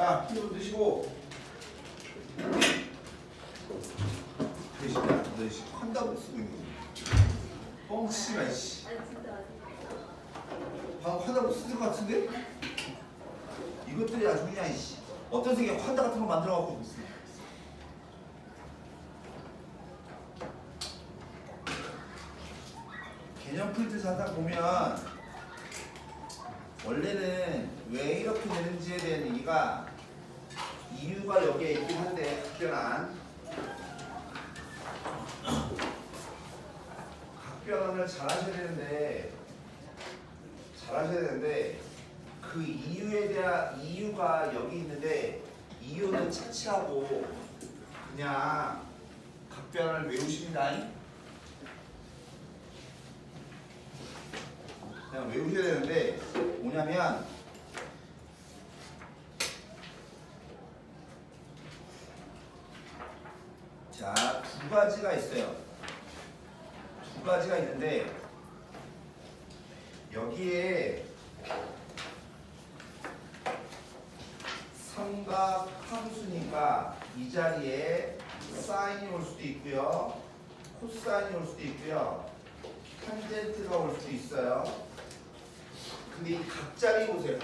자, 힘좀 드시고. 대신에 너 씨, 환답을 쓰고 있는 거야. 뻥치지마 씨. 방금 환답을 쓰는 것 같은데? 이것들이 아주 그냥 씨. 어떤 세계 환답 같은 거 만들어 갖고 있어. 개념 프린트 잠깐 보면 원래는 왜 이렇게 되는지에 대한 얘기가 이유가 여기에 있긴 한데 각변환을 잘 하셔야 되는데 그 이유에 대한 이유가 여기 있는데 이유는 차치하고 그냥 각변환을 외우십니다. 그냥 외우셔야 되는데 뭐냐면 자, 두 가지가 있어요. 두 가지가 있는데 여기에 삼각 함수니까 이 자리에 사인이 올 수도 있고요. 코사인이 올 수도 있고요. 탄젠트가 올 수도 있어요. 근데 이 각자리 보세요.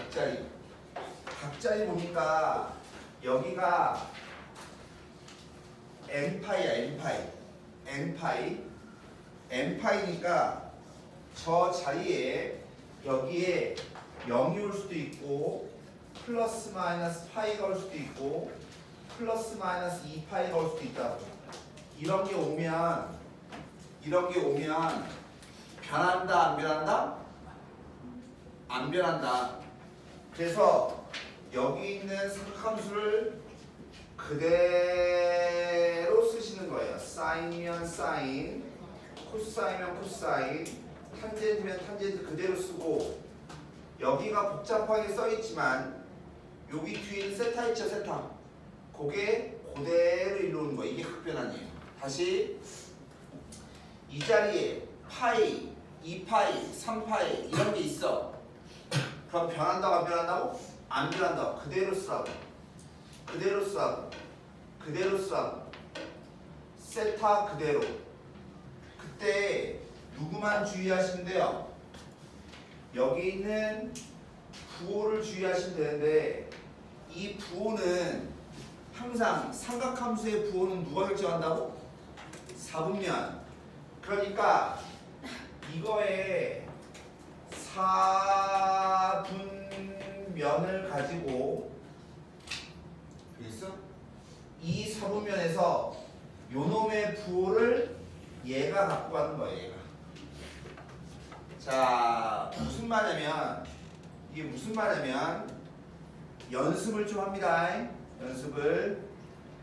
각자리 보니까 여기가 n파이야. n파이니까 저 자리에 여기에 0이 올 수도 있고 플러스 마이너스 파이가 올 수도 있고 플러스 마이너스 2파이가 올 수도 있다고. 이런 게 오면 변한다 안 변한다? 안 변한다. 그래서 여기 있는 삼각함수를 그대로 쓰시는 거예요. 사인이면 사인, 코사인이면 코사인, 탄젠트면 탄젠트 그대로 쓰고 여기가 복잡하게 써있지만 여기 뒤에 있는 세타 있죠, 세타. 그게 그대로 이루는 거예요. 이게 각변환이에요. 다시 이 자리에 파이, 2파이, 3파이 이런 게 있어. 그럼 변한다고 안 변한다고? 안 변한다고. 그대로 쓰라고. 세타 그대로. 그때 누구만 주의하시면 돼요? 여기 있는 부호를 주의하시면 되는데 이 부호는 항상 삼각함수의 부호는 누가 결정한다고? 4분면. 그러니까 이거에 4분면을 가지고 이 4분면에서 요놈의 부호를 얘가 갖고 가는 거예요. 얘가. 자, 이게 무슨 말이냐면 연습을 좀 합니다. 연습을.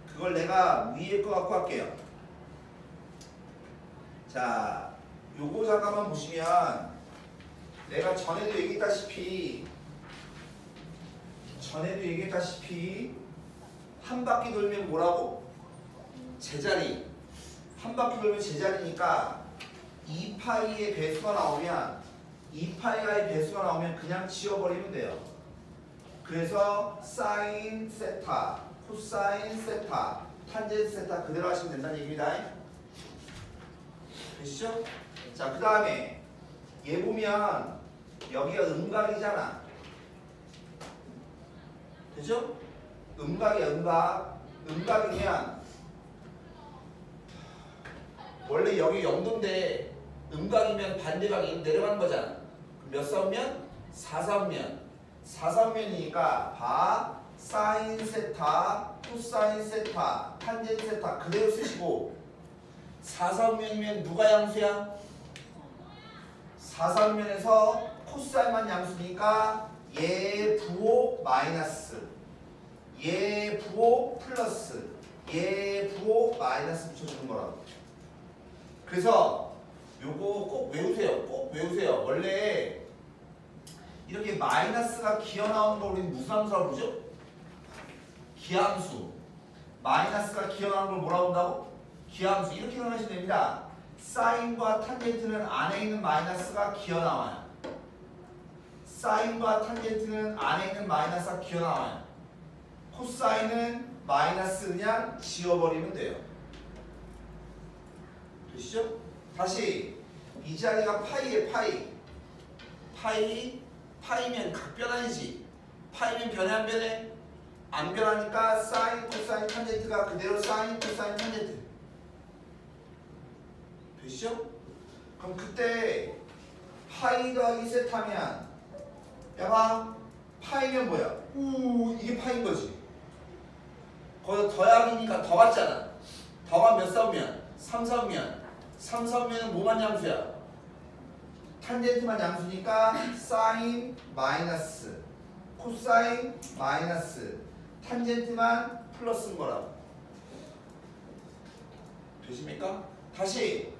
그걸 내가 위에 거 갖고 할게요. 자, 요거 잠깐만 보시면 내가 전에도 얘기했다시피 한 바퀴 돌면 뭐라고? 제자리. 한 바퀴 돌면 제자리니까 2파이의 배수가 나오면 2파이의 배수가 나오면 그냥 지워버리면 돼요. 그래서 사인 세타, 코사인 세타, 탄젠트 세타 그대로 하시면 된다는 얘기입니다. 되시죠? 자, 그 다음에 얘 보면 여기가 음각이잖아. 되죠? 음각이야. 음각이면 원래 여기 0도인데 음각이면 반대각이 내려가는 거잖아. 몇 사분면? 4사분면. 4사분면이니까 바, 사인 세타, 코사인 세타, 탄젠트 세타 그대로 쓰시고 4사분면이면 누가 양수야? 4사분면에서 코사인만 양수니까 얘 부호 마이너스, 얘 부호 플러스, 얘 부호 마이너스 붙여주는 거라고. 그래서 요거 꼭 외우세요. 원래 이렇게 마이너스가 기어 나오는 걸 우리는 무슨 함수라고 부르죠? 기함수. 마이너스가 기어 나오는 걸 뭐라고 한다고? 기함수. 이렇게 생각하시면 됩니다. 사인과 탄젠트는 안에 있는 마이너스가 기어 나와요. 사인과 탄젠트는 안에 있는 마이너스가 기어 나와요. 코사인은 마이너스 그냥 지워버리면 돼요. 되시죠? 다시 이 자리가 파이에 파이면 각변환이지. 파이면 변해 안 변해? 안 변하니까 사인 코사인 탄젠트가 그대로 사인 코사인 탄젠트. 되시죠? 그럼 그때 파이 더하기 세타면 야봐 파이면 뭐야? 이게 파인 거지. 거기서 더하기니까 더 같잖아. 더가 몇 사오면? 3사오면 3사오면은 뭐만 양수야? 탄젠트만 양수니까 사인 마이너스 코사인 마이너스 탄젠트만 플러스인 거라고. 되십니까? 다시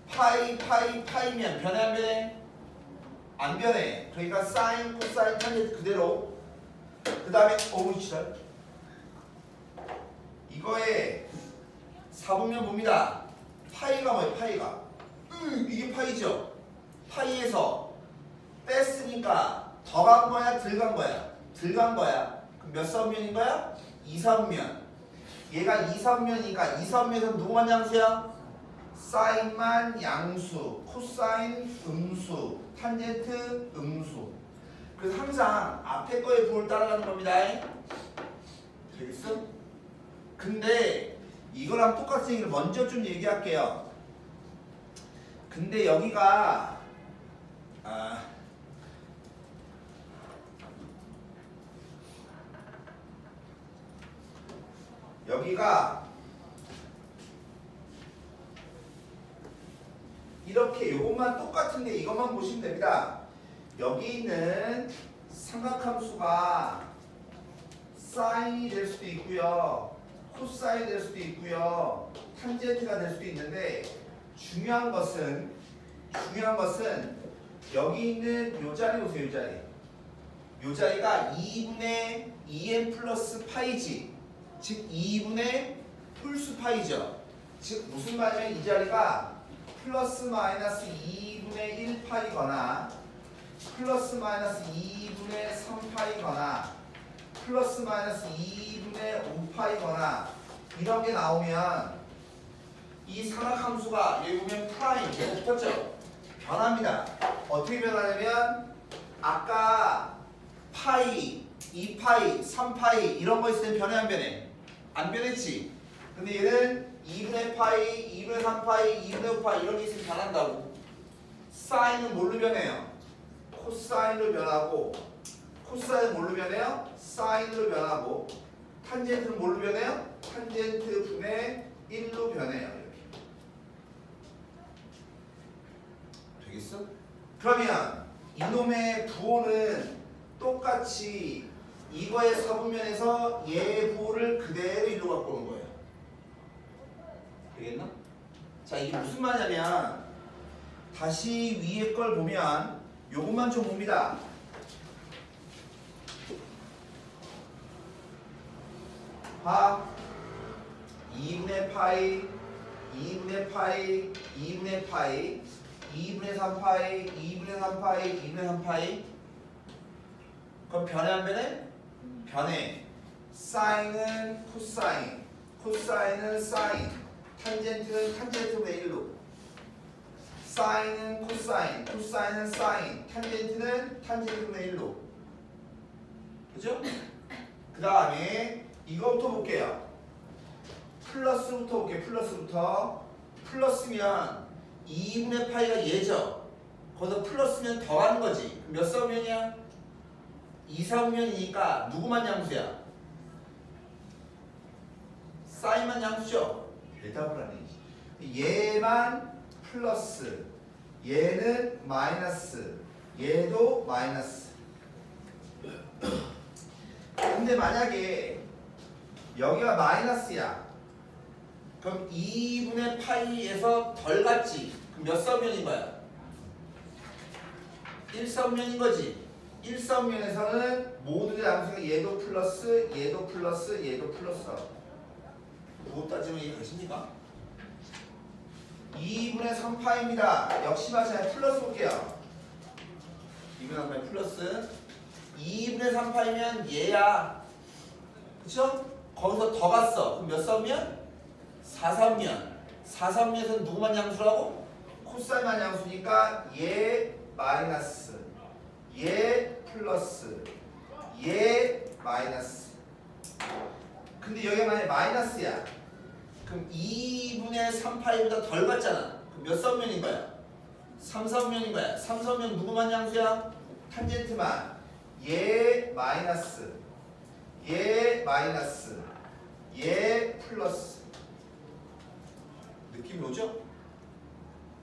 파이면 변해 안 변해? 안 변해. 그러니까 사인 코사인 탄젠트 그대로. 그 다음에 지랄 이거에 4분면 봅니다. 파이가 뭐예요? 파이가 이게 파이죠. 파이에서 뺐으니까 더 간 거야? 덜 간 거야? 덜 간 거야. 그럼 몇 사분면인 거야? 2사분면. 얘가 2사분면이니까 2사분면에서 누구만 양수야? 사인만 양수, 코사인 음수, 탄젠트 음수. 그래서 항상 앞에 거의 부호를 따라가는 겁니다. 되겠어? 근데 이거랑 똑같은 얘기를 먼저 좀 얘기할게요. 근데 여기가 이렇게 요것만 똑같은데 이것만 보시면 됩니다. 여기 있는 삼각함수가 사인이 될 수도 있고요. 코사인이 될 수도 있고요. 탄젠트가 될 수도 있는데 중요한 것은 여기 있는 요 자리 보세요. 요 자리. 요 자리가 2분의 2n 플러스 파이지. 즉 2분의 홀수 파이죠. 즉 무슨 말이냐면 이 자리가 플러스 마이너스 2분의 1파이거나 플러스 마이너스 2분의 3파이거나 플러스 마이너스 2분의 5파이거나 이런 게 나오면 이 삼각함수가 여기 보면 프라임 계속 붙었죠? 변합니다. 어떻게 변하냐면 아까 파이, 2파이, 3파이 이런 거 있을 땐 변해 안 변해? 안 변했지? 근데 얘는 2분의 파이, 2분의 3파이, 2분의 5파이 이런 게 있으면 변한다고. 사인은 뭘로 변해요? 코사인으로 변하고 코사인은 뭘로 변해요? 사인으로 변하고 탄젠트는 뭘로 변해요? 탄젠트 분의 1로 변해요. 이렇게. 되겠어? 그러면 이놈의 부호는 똑같이 이거의 서분면에서 얘의 부호를 그대로 일로 갖고 오는 거예요. 되겠나? 자, 이게 무슨 말이냐면 다시 위에 걸 보면 요것만 좀 봅니다. 봐. 2분의 파이, 2분의 파이, 2분의 파이, 2분의 3파이, 2분의 3파이, 2분의 3파이. 그럼 변해 안 변해? 변해. 사인은 코사인, 코사인은 사인, 탄젠트는 탄젠트분의 1로. 사인은 코사인, 코사인은 사인, 탄젠트는 탄젠트분의 1로. 그죠? 그 다음에 이거부터 볼게요. 플러스부터 볼게요. 플러스부터. 플러스면 2분의 파이가 얘죠. 거기서 플러스면 더하는 거지. 몇 사분면이야? 2사분면이니까 누구만 양수야? 사인만 양수죠? 대답을 안 해. 얘만 플러스, 얘는 마이너스, 얘도 마이너스. 근데 만약에 여기가 마이너스야. 그럼 2분의 파이에서 덜 같지? 그럼 몇 사분면인 거야? 1사분면인 거지. 1사분면에서는 모두 양수가 얘도 플러스, 얘도 플러스, 얘도 플러스. 그거 따지면 이해가십니까? 2분의 3파입니다. 역시 마찬가지 플러스 볼게요. 2분의 3파이 플러스 2분의 3파이면 얘야. 그쵸? 거기서 더 갔어. 그럼 몇 삼면? 4삼면. 4삼면에서는 누구만 양수라고? 코사인만 양수니까 얘 마이너스, 얘 플러스, 얘 마이너스. 근데 여기가 만약에 마이너스야. 그럼 2분의 3파이보다 덜 받잖아. 그럼 몇 삼면인 거야? 3삼면인 거야. 3삼면 누구만 양수야? 탄젠트만. 얘 마이너스, 얘 마이너스, 얘 플러스. 느낌이 오죠?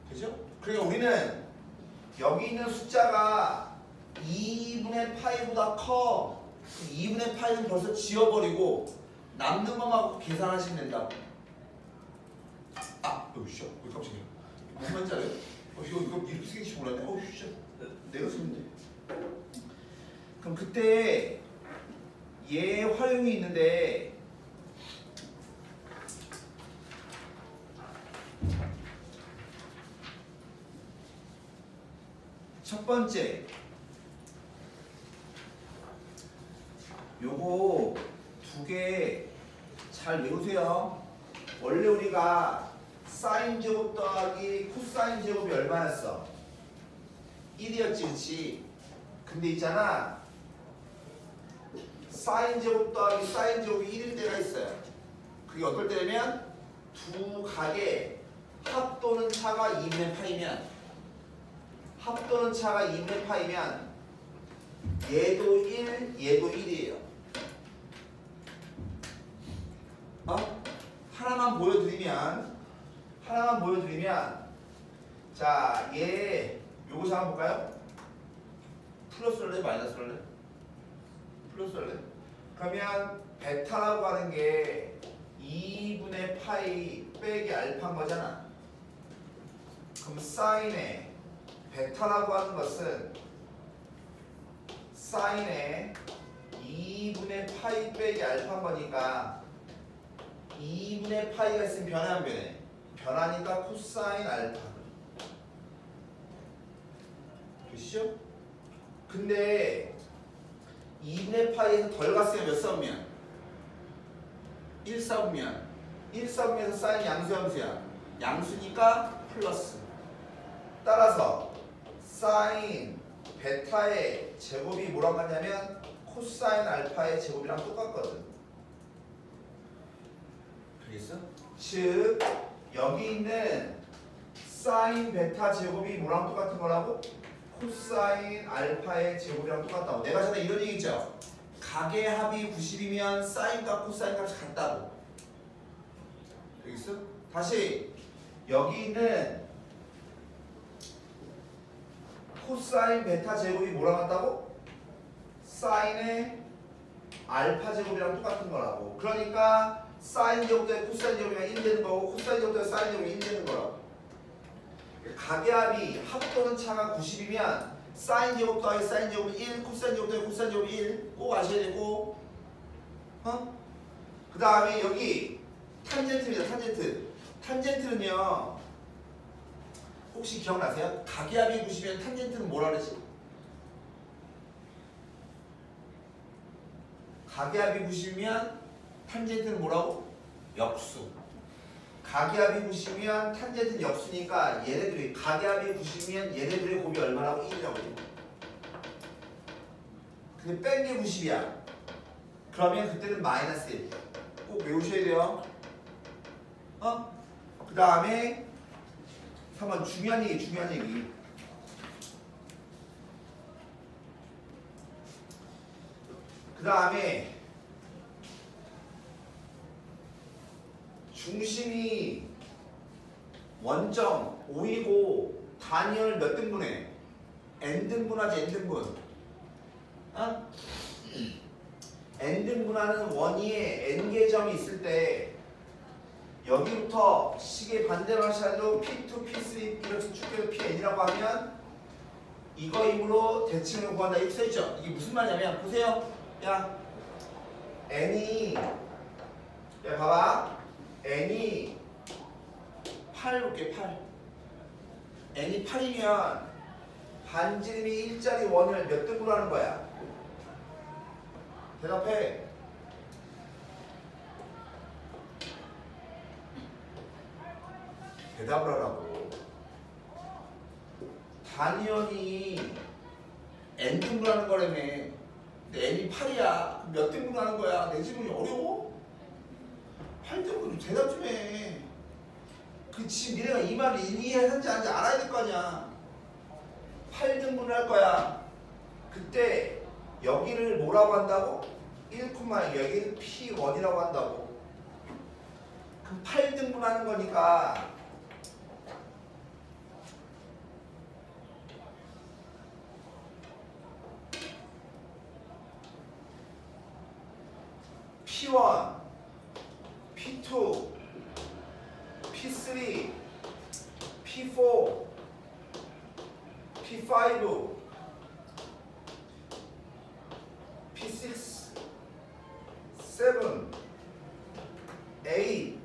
그죠? 그러니까 우리는 여기 있는 숫자가 2분의 파이보다 커. 2분의 파이는 벌써 지워버리고 남는 것만 갖고 계산하시면 된다고. 아, 씨, 왜 갑자기? 무슨 말인지 알아요? 이거 이렇게 생길지 몰랐네. 씨, 내가 쓰는데. 그럼 그때 얘 활용이 있는데 첫 번째 요거 두 개 잘 외우세요. 원래 우리가 사인 제곱 더하기 코사인 제곱이 얼마였어? 1이었지, 그치? 근데 있잖아, 사인 제곱 더하기 사인 제곱이 1일 때가 있어요. 그게 어떨 때냐면 두 각의 합 또는 차가 2분의 파이면, 합 또는 차가 2분의 파이면 얘도 1, 얘도 1이에요. 하나만 보여드리면 자, 얘 요거 한번 볼까요? 플러스를 할래? 마이너스를 할래? 플러스를 할래? 그러면 베타라고 하는 게 2분의 파이 빼기 알파인 거잖아. 그럼 사인에 베타라고 하는 것은 사인에 2분의 파이 빼기 알파인 거니까 2분의 파이가 있으면 변해 안 변해? 변하니까 코사인 알파. 되시죠? 근데 2분의 파이에서 덜 갔으면 몇 사분면? 1사분면. 1사분면에서 사인 양수 함수야. 양수니까 플러스. 따라서 사인 베타의 제곱이 뭐라고 하냐면 코사인 알파의 제곱이랑 똑같거든. 알겠어? 즉 여기 있는 사인 베타 제곱이 뭐랑 똑같은 거라고? 코사인 알파의 제곱이랑 똑같다고. 내가 전에 이런 얘기 했죠? 각의 합이 90이면 사인과 코사인 값이 같다고. 알겠어? 다시 여기 있는 코사인 베타 제곱이 뭐랑 같다고? 사인의 알파 제곱이랑 똑같은 거라고. 그러니까 사인 제곱에 코사인 제곱이 1 되는 거고 코사인 제곱에 사인 제곱이 1 되는 거라고. 각의 합이 합 또는 차가 90이면 사인 제곱 더하기 사인 제곱이 1, 코사인 제곱 더하기 코사인 제곱이 1 꼭 아셔야 되고, 그 다음에 여기 탄젠트입니다. 탄젠트. 탄젠트는요, 혹시 기억나세요? 각의 합이 90이면 탄젠트는 뭐라 그러지? 각의 합이 90이면 탄젠트는 뭐라고? 역수. 각의 합이 90이면 탄젠트는 역수니까 얘네들이 각의 합이 90이면 얘네들의 곱이 얼마라고? 1이라고 해요. 근데 뺀 게 90이야. 그러면 그때는 마이너스 1. 꼭 외우셔야 돼요. 그 다음에 3번 중요한 얘기. 그 다음에 중심이 원점 5이고 단위를 몇 등분해? n등분하지. n등분. n등분하는 원위에 n개 점이 있을 때 여기부터 식의 반대로 하셔도 P2, P3 이렇게 쭉 해서 PN이라고 하면 이거이므로 대칭을 구한다. 이렇게 써있죠? 이게 무슨 말이냐면 보세요. 야, n이, 야 봐봐, n이 8 볼게. 8. n이 8이면 반지름이 일자리 원을 몇 등분하는 거야? 대답해. 대답을 하라고. 당연히 n 등분하는 거라며. 근데 n이 8이야. 몇 등분하는 거야? 내 질문이 어려워? 8등분 대답 좀 해. 그치, 니네가 이 말을 이해하는지 아닌지 알아야 될 거 아니야. 8등분을 할 거야. 그때 여기를 뭐라고 한다고? 1, 여기를 P1이라고 한다고. 그럼 8등분 하는 거니까 P1, P2, P3, P4, P5, P6, 7, 8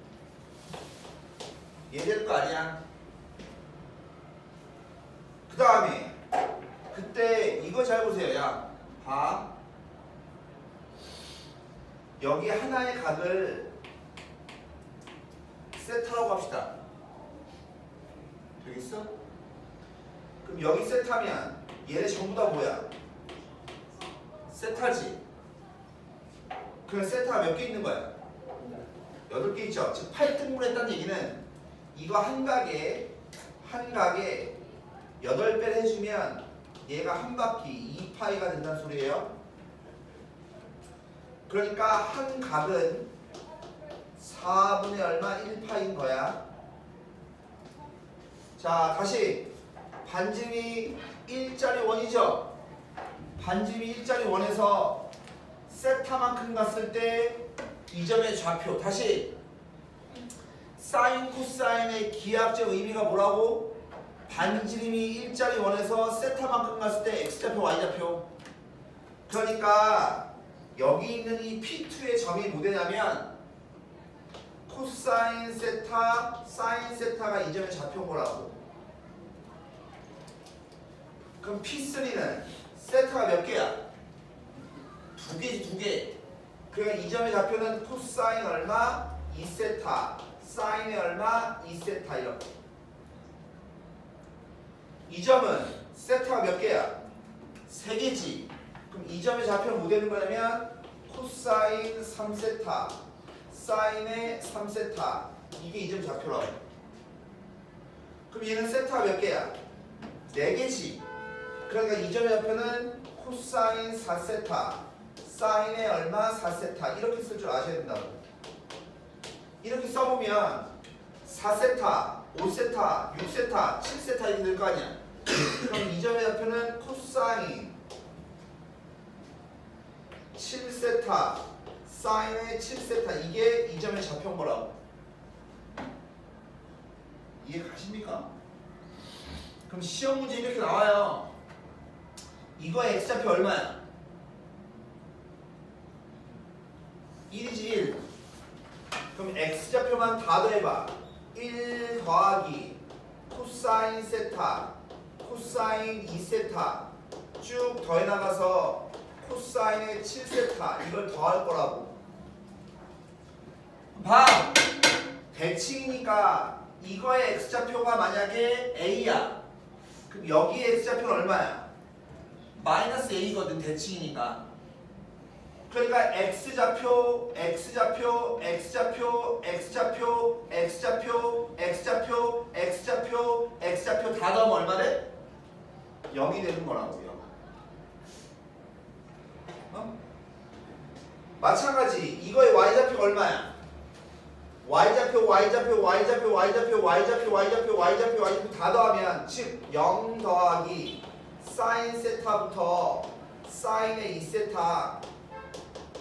얘될 거 아니야. 그 다음에 그때 이거 잘 보세요. 야, 봐. 여기 하나의 각을 세타라고 합시다. 되겠어? 그럼 여기 세타면 얘네 전부 다 뭐야? 세타지. 그럼 세타가 몇 개 있는 거야? 8개 있죠. 즉 8등분을 했다는 얘기는 이거 한 각에 8배를 해주면 얘가 한 바퀴 2파이가 된다는 소리예요. 그러니까 한 각은 4분의 얼마 1파인 거야. 자, 다시 반지름이 1짜리 원이죠. 반지름이 1짜리 원에서 세타만큼 갔을 때 이 점의 좌표. 다시 사인 코사인의 기하학적 의미가 뭐라고? 반지름이 1짜리 원에서 세타만큼 갔을 때 x좌표 y좌표. 그러니까 여기 있는 이 P2의 점이 뭐 되냐면 코사인 세타, 사인 세타가 이 점의 좌표인 거라고. 그럼 P3는 세타가 몇 개야? 2개지, 2개. 그러니까 이 점의 좌표는 코사인 얼마? 2세타. 사인의 얼마? 2세타 이렇게. 이 점은 세타가 몇 개야? 3개지. 그럼 이 점의 좌표는 뭐 되는 거냐면 코사인 3세타, 사인의 3세타. 이게 이 점 좌표라고. 그럼 얘는 세타가 몇 개야? 4개지. 그러니까 이 점의 좌표는 코사인 4세타, 사인의 얼마? 4세타. 이렇게 쓸 줄 아셔야 된다고. 이렇게 써보면 4세타, 5세타, 6세타, 7세타 이렇게 될 거 아니야. 그럼 이 점의 좌표는 코사인 7세타, 사인의 7세타. 이게 이 점의 좌표인 거라고. 이해 가십니까? 그럼 시험 문제 이렇게 나와요. 이거의 x좌표 얼마야? 1이지 1. 그럼 x좌표만 다 더해봐. 1 더하기 코사인 세타, 코사인 2세타 쭉 더해나가서 코사인의 7세타 이걸 더할 거라고. 봐! 대칭이니까 이거의 x좌표가 만약에 a야. 그럼 여기의 x좌표는 얼마야? 마이너스 a거든. 대칭이니까. 그러니까 x좌표, x좌표, x좌표, x좌표, x좌표, x좌표, x좌표, x좌표 다 더하면 얼마 돼? 0이 되는 거라고요. 어? 마찬가지 이거의 y좌표가 얼마야? y좌표, y좌표, y좌표, y좌표, y좌표, y좌표, y좌표, y좌표 다 더하면 즉 0 더하기 사인 세타부터 사인의 2세타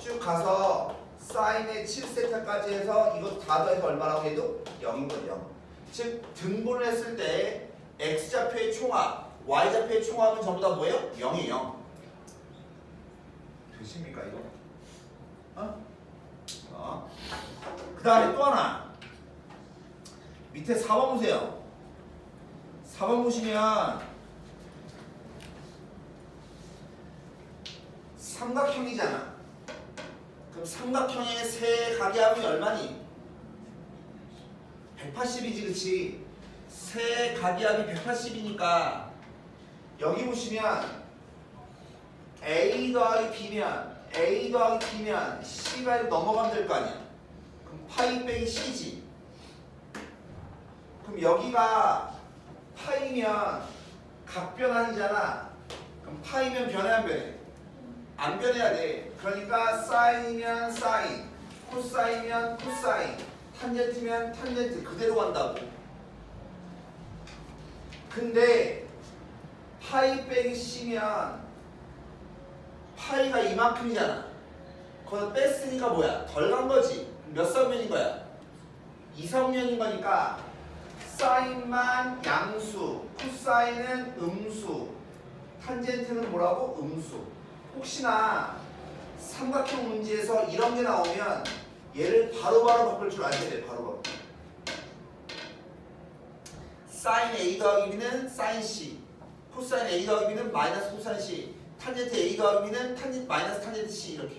쭉 가서 사인의 7세타까지 해서 이것도 다 더해서 얼마라고 해도 0인 거죠. 즉 등분을 했을 때 x좌표의 총합, y좌표의 총합은 전부 다 뭐예요? 0이에요. 되십니까 이거? 그 다음에 또 하나. 밑에 4번 보세요. 4번 보시면 삼각형이잖아. 그럼 삼각형의 세 각의 합이 얼마니? 180이지, 그치? 세 가기압이 180이니까 여기 보시면 A 더하기 B면 C가 이렇게 넘어가면 될 거 아니야. 그럼 파이 빼기 C지. 그럼 여기가 파이면 각변환이잖아. 그럼 파이면 변해 안 변해? 안 변해야 돼. 그러니까 사인이면 사인, 코사인이면 코사인, 탄젠트면 탄젠트 그대로 간다고. 근데 파이 빼기 C면 파이가 이만큼이잖아. 거기서 뺐으니까 뭐야? 덜 간 거지. 몇 성면인 거야? 2성면인 거니까 사인만 양수, 코사인은 음수, 탄젠트는 뭐라고? 음수. 혹시나 삼각형 문제에서 이런 게 나오면 얘를 바로바로 바꿀 줄 알아야 돼. 바로바로. 사인 A 더하기 B는 사인 C, 코사인 A 더하기 B는 마이너스 코사인 C, 탄젠트 A 더하기 B는 탄젠트 마이너스 탄젠트 C 이렇게.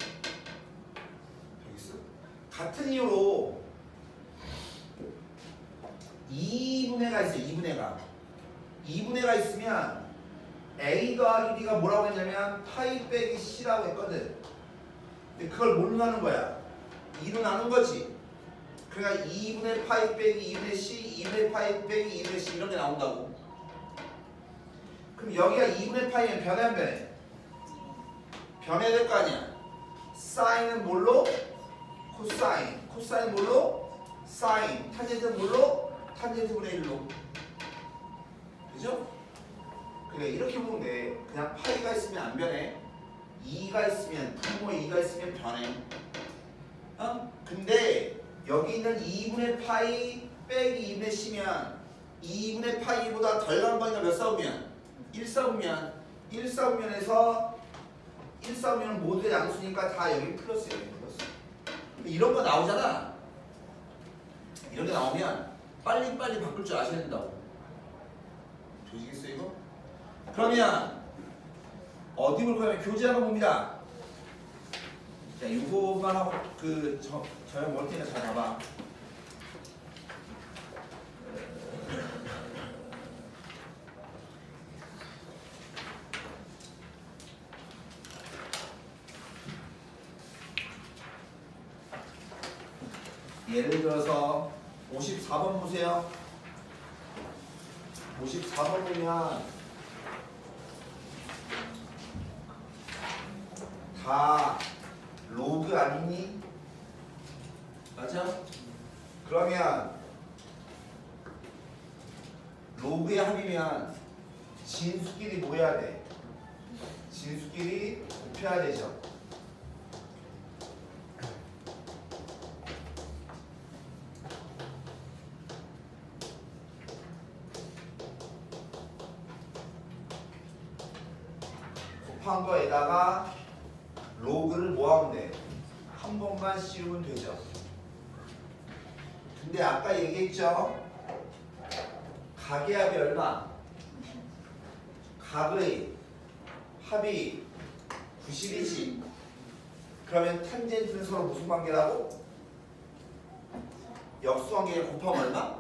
알겠어? 같은 이유로 2분의가 있어요. 2분의가 있으면 A 더하기 B가 뭐라고 했냐면 파이 빼기 C라고 했거든. 근데 그걸 뭘로 나눈 거야? 2로 나눈 거지. 그러니까 2분의 파이 빼기 2분의 C, 2분의 파이 빼기 2분의 C 이런 게 나온다고. 그럼 여기가 2분의 파이면 변해 안 변해? 변해야 될 거 아니야. 사인은 뭘로? 코사인. 코사인 뭘로? 사인. 탄젠트는 뭘로? 탄젠트 분의 1로. 그죠? 그래 이렇게 보면 돼. 그냥 파이가 있으면 안 변해. 2가 있으면 분모에 2가 있으면 변해. 근데 여기 있는 2분의 파이 빼기 2분의 C면 2분의 파이보다 덜 간 거니까 몇 사분면? 1사분면. 1사분면은 모두 양수니까 다 여기 플러스예요. 플러스. 이런 거 나오잖아. 이런 게 나오면 빨리빨리 바꿀 줄 아셔야 된다고. 조시겠어 이거? 그러면 어디 볼 거냐면 교재 한번 봅니다. 자, 이거만 하고 저형 올 테니까 잘 봐봐. 예를 들어서 54번 보세요. 54번 보면 다 로그 아니니? 맞아? 그러면 로그의 합이면 진수끼리 뭐 해야 돼? 진수끼리 곱해야 되죠. 곱한 거에다가 로그를 뭐 하면 돼? 한 번만 씌우면 되죠. 근데 아까 얘기했죠? 각의 합이 얼마? 각의 합이 90이지. 그러면 탄젠트는 서로 무슨 관계라고? 역수관계에 곱하면 얼마?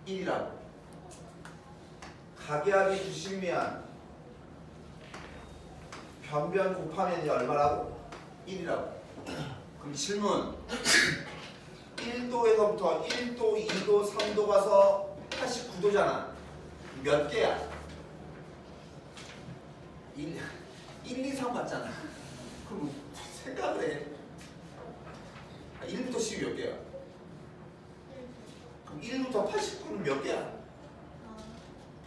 1이라고. 각의 합이 90이면 변변 곱하면 얼마라고? 1이라고. 그럼 질문 1도에서부터 1도, 2도, 3도 가서 89도잖아. 몇 개야? 1, 2, 3 맞잖아. 그럼 생각을 해. 1부터 10이 몇 개야? 그럼 1부터 89는 몇 개야?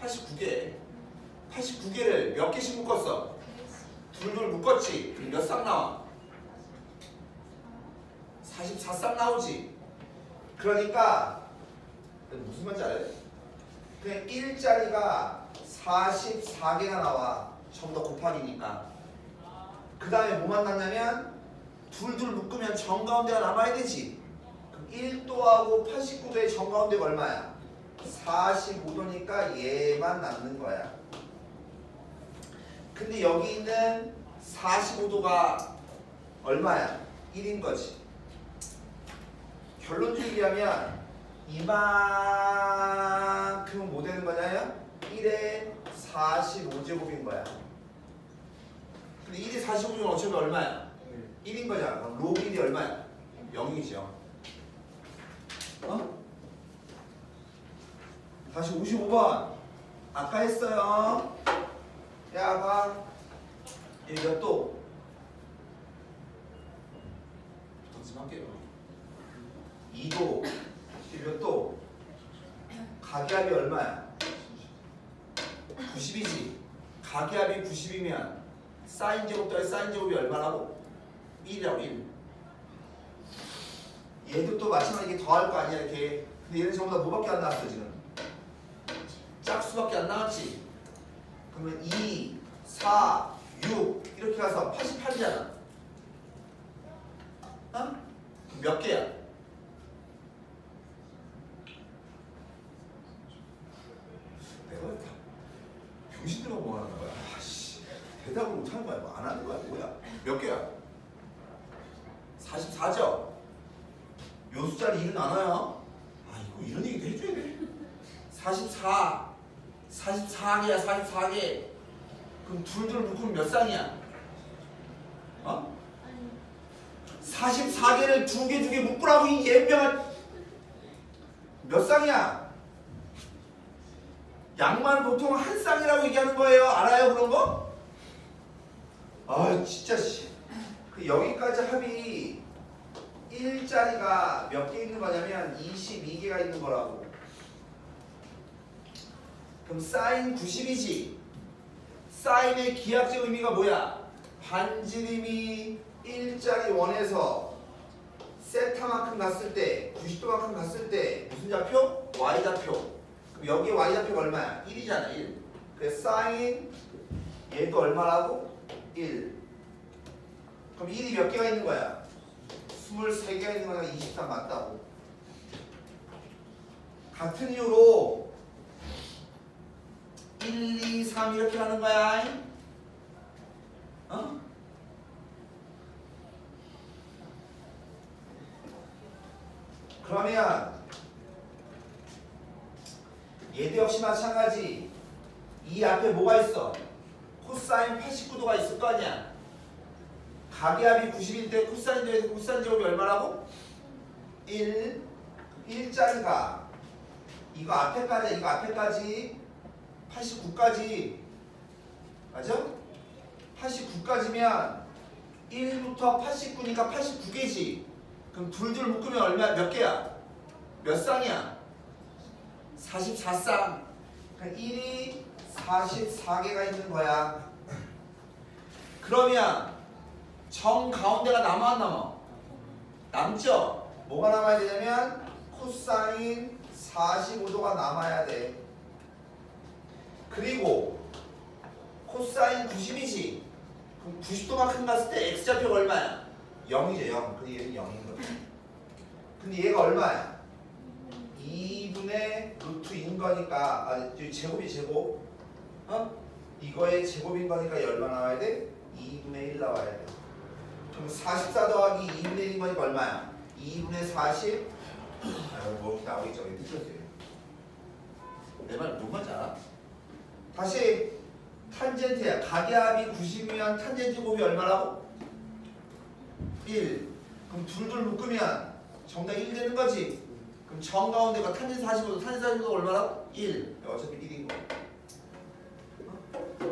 89개. 89개를 몇 개씩 묶었어? 둘둘 묶었지? 그럼 몇 쌍 나와? 44쌍 나오지? 그러니까 무슨 말인지 알아요? 그냥 1짜리가 44개가 나와. 전부 다 곱하기니까. 그 다음에 뭐만 남냐면 둘둘 묶으면 정가운데가 남아야 되지. 그럼 1도하고 89도의 정가운데가 얼마야? 45도니까 얘만 남는 거야. 근데 여기 있는 45도가 얼마야? 1인 거지. 결론적으로 얘기하면 이만큼 45 중에 어차피 얼마야? 1인 거잖아. 그럼 로그 1이 얼마야? 0이죠. 어? 다시 55번. 아까 했어요. 야, 봐. 얘 몇 도? 더 좀 할게요. 2도. 이게 몇 도? 가계압이 얼마야? 90이지. 가계압이 90이면 사인 제곱 더해 사인 제곱이 얼마라고? 1이라고 1. 얘도 또 마찬가지로 이게 더할 거 아니야 이렇게. 근데 얘는 전부 다 뭐밖에 안 나왔어 지금? 짝수밖에 안 나왔지. 그러면 2, 4, 6 이렇게 가서 88이잖아. 어? 몇 개야? 내가 다 병신들만 뭐 하는 거야? 아씨, 대답을 못 하는 거야? 뭐 안 하는 거야? 뭐야? 몇 개야? 44죠? 요 숫자를 1은 나눠요. 아 이거 이런 얘기도 해줘야 돼. 44 44개야 44개. 그럼 둘둘 묶으면 몇 쌍이야? 어? 44개를 두 개 묶으라고 이 예명한 몇 쌍이야? 양만 보통 한 쌍이라고 얘기하는 거예요. 알아요 그런 거? 아 진짜 씨. 그 여기까지 합이 1자리가 몇 개 있는 거냐면 22개가 있는 거라고. 그럼 사인 90이지. 사인의 기하학적 의미가 뭐야? 반지름이 1자리 원에서 세타만큼 갔을 때 90도만큼 갔을 때 무슨 좌표? Y좌표. 그럼 여기에 Y좌표가 얼마야? 1이잖아 1. 그래서 사인 얘도 얼마라고? 1. 그럼 1이 몇 개가 있는 거야? 23개가 있는 거니까 23 맞다고. 같은 이유로 1, 2, 3 이렇게 하는 거야. 어? 그러면 얘도 역시 마찬가지. 이 앞에 뭐가 있어? 코사인 89도가 있을 거 아니야. 가계압이 90일 때 코사인 제곱에서 코사인 제곱이 얼마라고? 1. 1짜리가 이거 앞에까지 89까지 맞아? 89까지면 1부터 89니까 89개지. 그럼 둘둘 묶으면 얼마 몇 개야? 몇 쌍이야? 44쌍. 그러니까 1이 44개가 있는 거야. 그러면 정 가운데가 남아 안 남아? 남죠? 뭐가 남아야 되냐면 코사인 45도가 남아야 돼. 그리고 코사인 90이지. 그럼 90도만큼 갔을 때 x좌표가 얼마야? 0이죠 0. 근데 얘는 0인 거야. 근데 얘가 얼마야? 2분의 루트인 거니까 제곱이 제곱. 어? 이거의 제곱인 거니까 얘 얼마 나와야 돼? 2분의 1 나와야 돼. 그럼 44 더하기 2분의 1인 거니까 얼마야? 2분의 40. 뭐 이렇게 나오겠죠. 이렇게 틀렸어요. 내 말 뭔 말인지 알아? 다시 탄젠트야. 가계압이 90이면 탄젠트 곱이 얼마라고? 1. 그럼 둘둘 묶으면 정답 1 되는 거지. 그럼 정 가운데가 탄젠트 45도, 탄젠트 45도가 얼마라고? 1. 어차피 1인 거.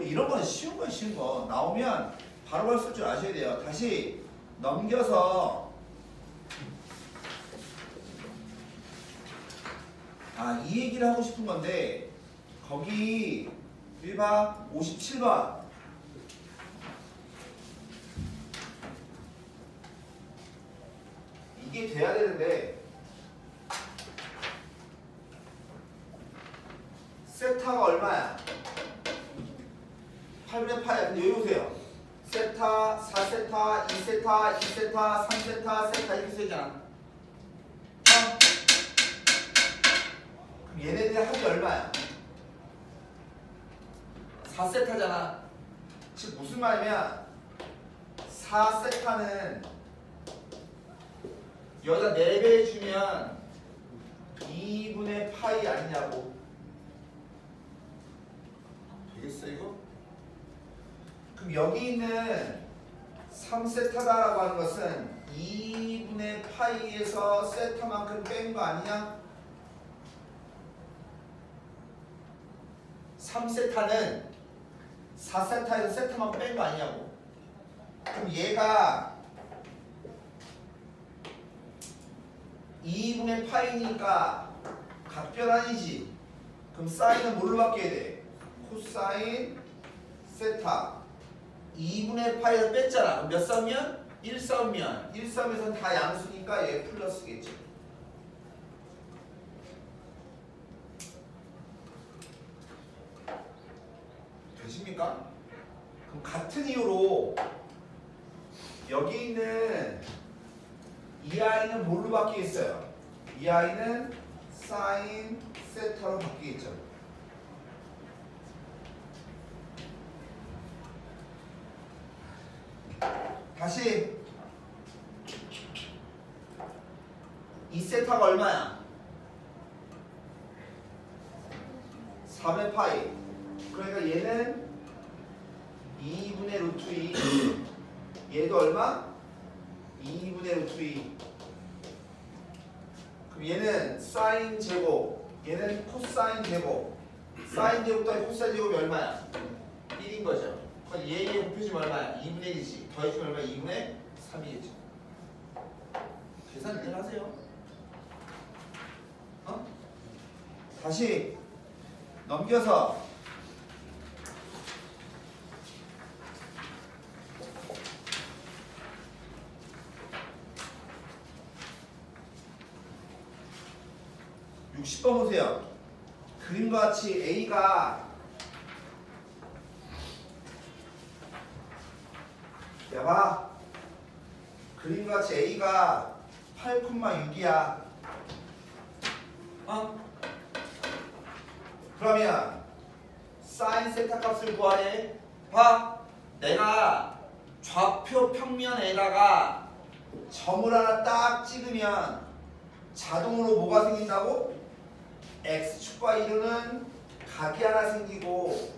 이런 건 쉬운 건 쉬운 거. 나오면 바로바로 쓸 줄 아셔야 돼요. 다시 넘겨서 이 얘기를 하고 싶은 건데 거기 1봐 57번 이게 돼야 되는데 세타가 얼마야? 8분의 8이야. 근데 여기 보세요. 세타, 4세타, 2세타, 2세타, 3세타, 세타 이렇게 쓰잖아. 그럼 얘네들의 합이 얼마야? 4세타잖아. 즉 무슨 말이냐? 4세타는 여기다 4배 해주면 2분의 파이 아니냐고. 되겠어 이거? 그럼 여기 있는 3세타다라고 하는 것은 2분의 파이에서 세타만큼 뺀 거 아니냐? 3세타는 4세타에서 세타만큼 뺀 거 아니냐고. 그럼 얘가 2분의 파이니까 각변 아니지. 그럼 사인은 뭘로 바뀌어야 돼? 코사인 세타. 2분의 파이에서 뺐잖아. 그럼 몇 싸우면? 1 싸우면 1 싸움에서는 다 양수니까 얘 플러스겠지. 되십니까? 그럼 같은 이유로 여기 있는 이 아이는 뭘로 바뀌겠어요? 이 아이는 사인 세타로 바뀌겠죠. 다시 2세타가 얼마야? 3의 파이. 그러니까 얘는 2분의 루트 2. 얘도 얼마? 2분의 루트 2. 그럼 얘는 사인 제곱, 얘는 코사인 제곱. 사인 제곱 더하기 코사인 제곱이 얼마야? 1인 거죠. 그럼 얘 곱해주면 얼마야? 2분의 1이지. 더해주면 얼마야? 2분의 3이겠죠. 계산 늘 하세요. 어? 다시 넘겨서 (60번) 보세요. 그림과 같이 A가 봐. 그림과 같이 A가 8,6이야. 어? 그러면 사인 세타 값을 구하래. 봐. 내가 좌표 평면에다가 점을 하나 딱 찍으면 자동으로 뭐가 생긴다고? X축과 이루는 각이 하나 생기고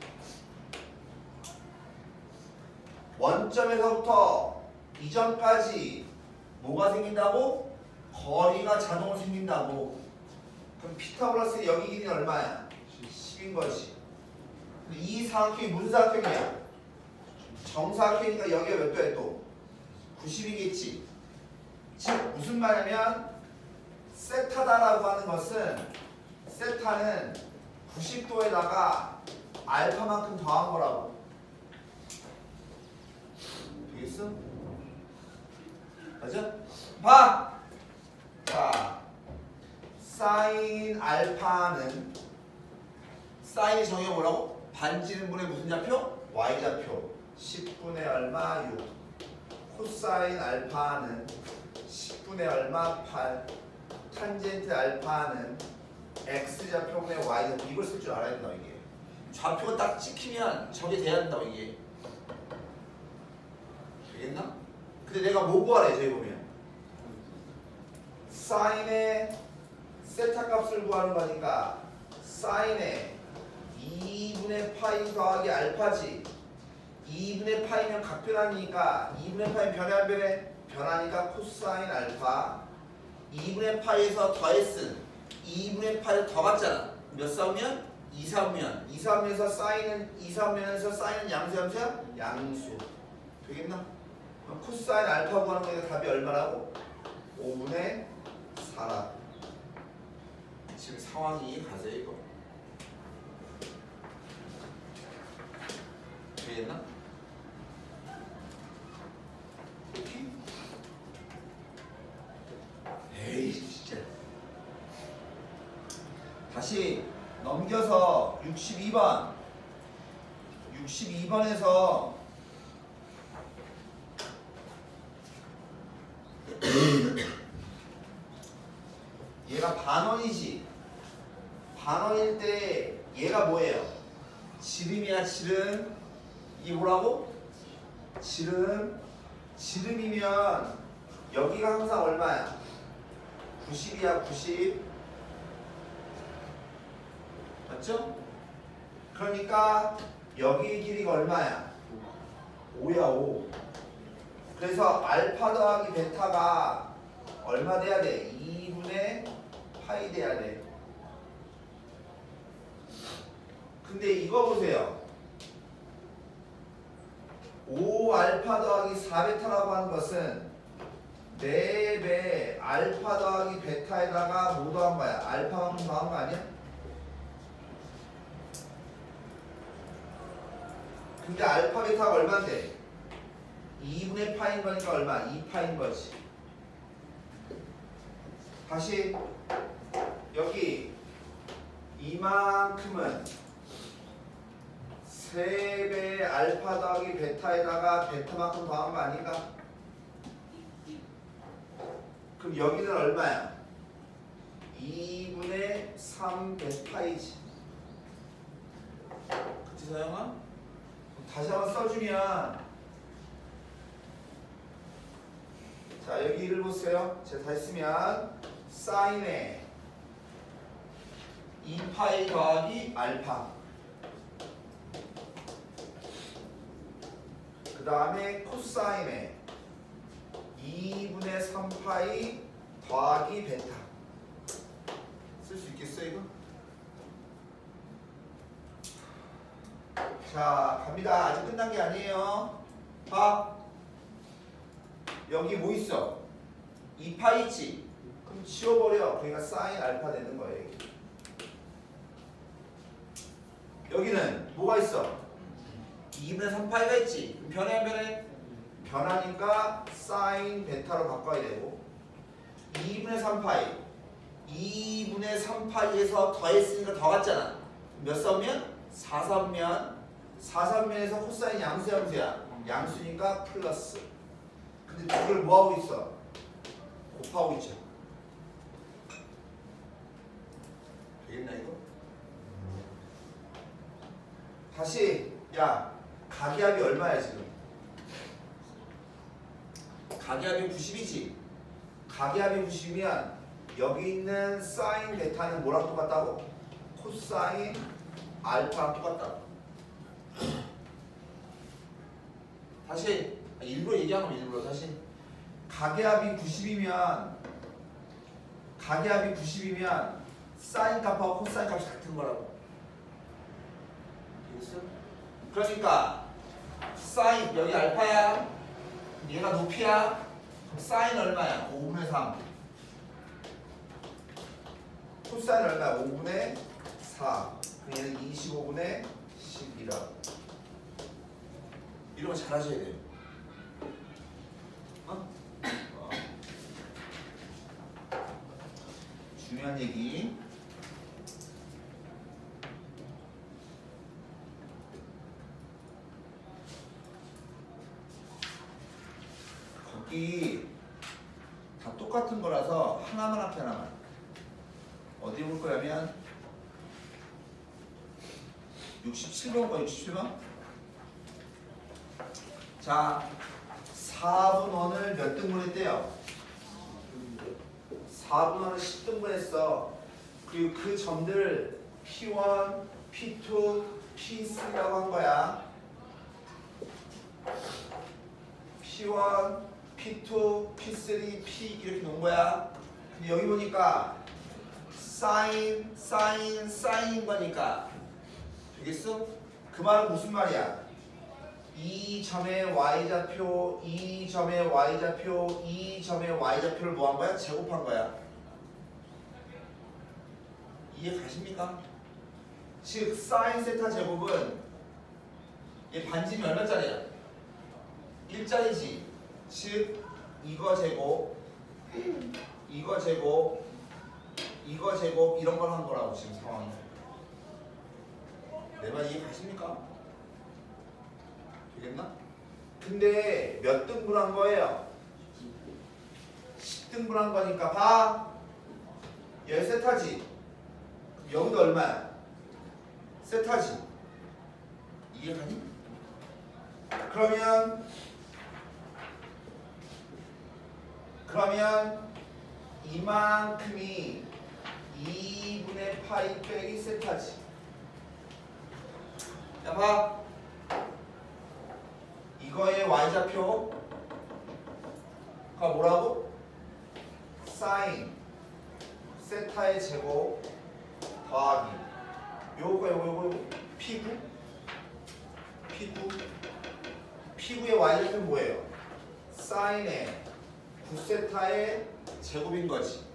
원점에서부터 이점까지 뭐가 생긴다고? 거리가 자동으로 생긴다고. 그럼 피타고라스의 여기 길이는 얼마야? 10인 거지. 이 사각형이 무슨 사각형이야? 정사각형이니까 여기가 몇 도야 또? 90이겠지. 즉 무슨 말이냐면 세타다라고 하는 것은 세타는 90도에다가 알파만큼 더한 거라고. 되겠어? 맞아? 봐! 자, 사인 알파는 사인의 정의가 뭐라고? 반지름분의 무슨 좌표? y좌표. 10분의 얼마 6. 코사인 알파는 10분의 얼마 8. 탄젠트 알파는 x좌표분의 y좌표. 이걸 쓸 줄 알아야 된다 이게. 좌표가 딱 찍히면 저게 돼야 된다 이게. 되겠나? 근데 내가 뭐 구하래 저기 보면 사인의 세타 값을 구하는 거니까 사인의 2분의 파이 더하기 알파지. 2분의 파이면 각변하니까 2분의 파이 변해 안 변해? 변하니까 코사인 알파. 2분의 파이에서 더했은 2분의 파이를 더 갔잖아. 몇 싸우면? 2 싸우면. 2 싸우면서 사인은 2 싸우면서 사인은 양수야? 양수. 되겠나? 그럼 코사인 알파 구하는 거니까 답이 얼마라고? 5분의 4라. 지금 상황이 가세요 이거. 되겠나? 이렇게? 에이 진짜. 다시 넘겨서 62번. 62번에서 얘가 반원이지. 반원일 때 얘가 뭐예요? 지름이야 지름. 이게 뭐라고? 지름. 지름이면 여기가 항상 얼마야? 90이야 90. 맞죠? 그러니까 여기의 길이가 얼마야? 5야 5. 그래서 알파 더하기 베타가 얼마 돼야 돼? 2분의 파이 돼야 돼. 근데 이거 보세요. 5알파 더하기 4베타라고 하는 것은 4배 알파 더하기 베타에다가 뭐 더한 거야? 알파만큼 더한 거 아니야? 근데 알파 베타가 얼마인데? 2분의 파인 거니까 얼마? 2파인 거지. 다시 여기 이만큼은 3배 알파 더하기 베타에다가 베타만큼 더한 거 아닌가? 그럼 여기는 얼마야? 2분의 3 베타이지. 그치 서영아? 다시 한번 써주면 자 여기 1을 보세요. 제가 다시 쓰면 사인에 2파이 더하기 알파 그 다음에 코사인에 2분의 3파이 더하기 베타 쓸 수 있겠어 이거? 자 갑니다. 아직 끝난 게 아니에요. 봐 여기 뭐 있어? 2파 있지? 그럼 지워버려. 그러니까 사인 알파 되는 거예요. 여기는 뭐가 있어? 2분의 3파이가 있지? 그럼 변해 안 변해? 변하니까 사인 베타로 바꿔야 되고 2분의 3파이 2분의 3파이에서 더했으니까 더 같잖아. 몇 선면? 4선면 4선면에서 코사인 양수 양수야. 양수니까 플러스. 근데 두 개를 뭐하고 있어? 곱하고 있죠. 되겠나 이거? 다시 야 가계합이 얼마야 지금? 가계합이 90이지? 가계합이 90이면 여기 있는 사인 베타는 뭐랑 똑같다고? 코사인 알파랑 똑같다고. 다시 일부러 얘기한 거면 일부러 다시 가계합이 90이면 사인 값하고 코사인 값이 같은 거라고. 알겠어? 그러니까 사인 여기 알파야 얘가 높이야. 그럼 사인 얼마야? 5분의 3 코사인 얼마야? 5분의 4 그럼 얘는 25분의 10이라고. 이런 거 잘 하셔야 돼요. 중요한 얘기. 거기 다 똑같은 거라서 하나만 앞에 하나만. 어디 볼 거냐면 67번과 67번. 자, 4분원을 몇 등분 했대요? 4분원을 10등분 했어. 그리고 그 점들 P1, P2, P3라고 한 거야. P1, P2, P3, P 이렇게 놓은 거야. 근데 여기 보니까 사인인 거니까 되겠어? 그 말은 무슨 말이야? 이 점의 y좌표, 이 점의 y좌표, 이 점의 y좌표를 뭐 한 거야? 제곱한 거야. 이해 가십니까? 즉 사인 세타 제곱은 얘 반지름이 얼마짜리야? 1짜리지. 즉 이거 제곱, 이거 제곱, 이거 제곱 이런 걸 한 거라고 지금 상황이. 내 말 이해 가십니까? 되겠나? 근데 몇 등분 한 거예요? 10등분 한 거니까 봐. 얘 세타지. 여기도 얼마야? 세타지. 이해가니? 그러면 이만큼이 2분의 파이 빼기 세타지. 자 봐. 이거의 y좌표 P9의 y좌표는 뭐예요? 사인의 9세타의 제곱인 거지.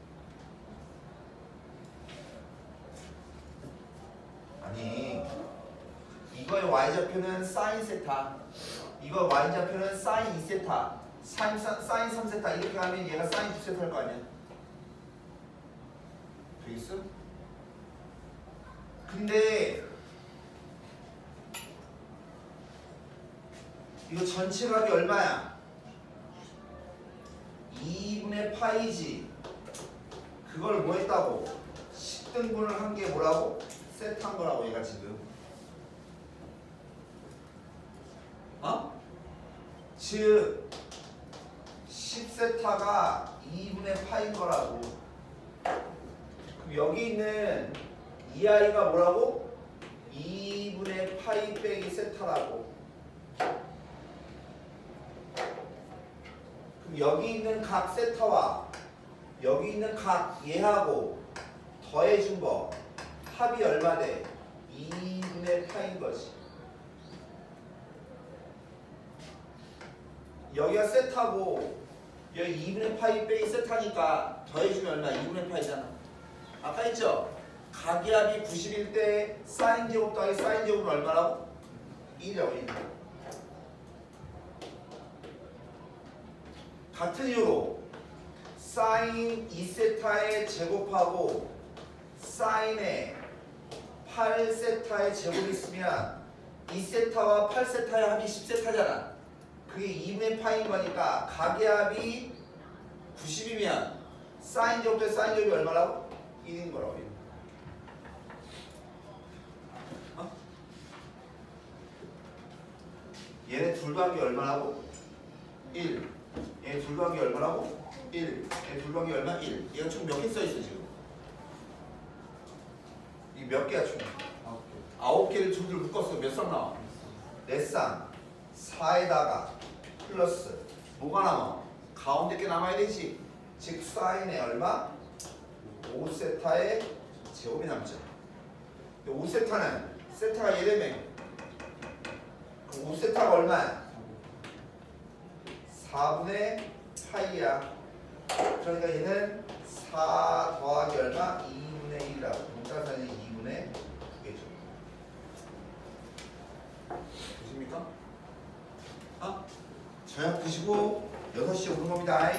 아니 이거의 y좌표는 사인 세타, 이거 y좌표는 사인 2세타, 사인 3세타 이렇게 하면 얘가 사인 9세타일 거 아니야? 되겠어? 근데 이거 전체 값이 얼마야? 2분의 파이지. 그걸 뭐 했다고? 10등분을 한 게 뭐라고? 세트한 거라고 얘가 지금. 즉 10세타가 2분의 파인 거라고. 그럼 여기 있는 이 아이가 뭐라고? 2분의 파이 빼기 세타라고. 그럼 여기 있는 각 세타와 여기 있는 각 얘하고 더해준 거 합이 얼마 돼? 2분의 파인 거지. 여기가 세타고 여기 2분의 파이 빼기 세타니까 더해주면 얼마? 2분의 파이잖아. 아까 했죠? 각이합이 90일 때 사인 제곱 더하기 사인 제곱은 얼마라고? 1이라고 1. 같은 이유로 사인 2세타의 제곱하고 사인의 8세타의 제곱이 있으면 2세타와 8세타의 합이 10세타잖아. 그게 2분의 파인 거니까 각의 합이 90이면 사인 제곱 대 사인 제곱이 얼마라고? 1인 거라고. 1. 얘네 둘 더한 게 얼마라고? 1. 얘네 둘 더한 게 얼마라고? 1. 얘네 둘 더한 게 얼마? 1. 얘가 총 몇 개 써있어 지금? 이 몇 개야 총? 9개를 둘둘 묶었어. 몇 쌍 나와? 4쌍. 4에다가 플러스 뭐가 남아? 가운데 게 남아야 되지. 즉 사인에 얼마? 5세타의 제곱이 남죠. 5세타는 세타가 얘라며. 그럼 5세타가 얼마야? 4분의 파이야. 그러니까 얘는 4 더하기 얼마? 2분의 1이라고. 동사선이 2분의 9개죠. 보십니까? 저녁 드시고 6시에 오는 겁니다.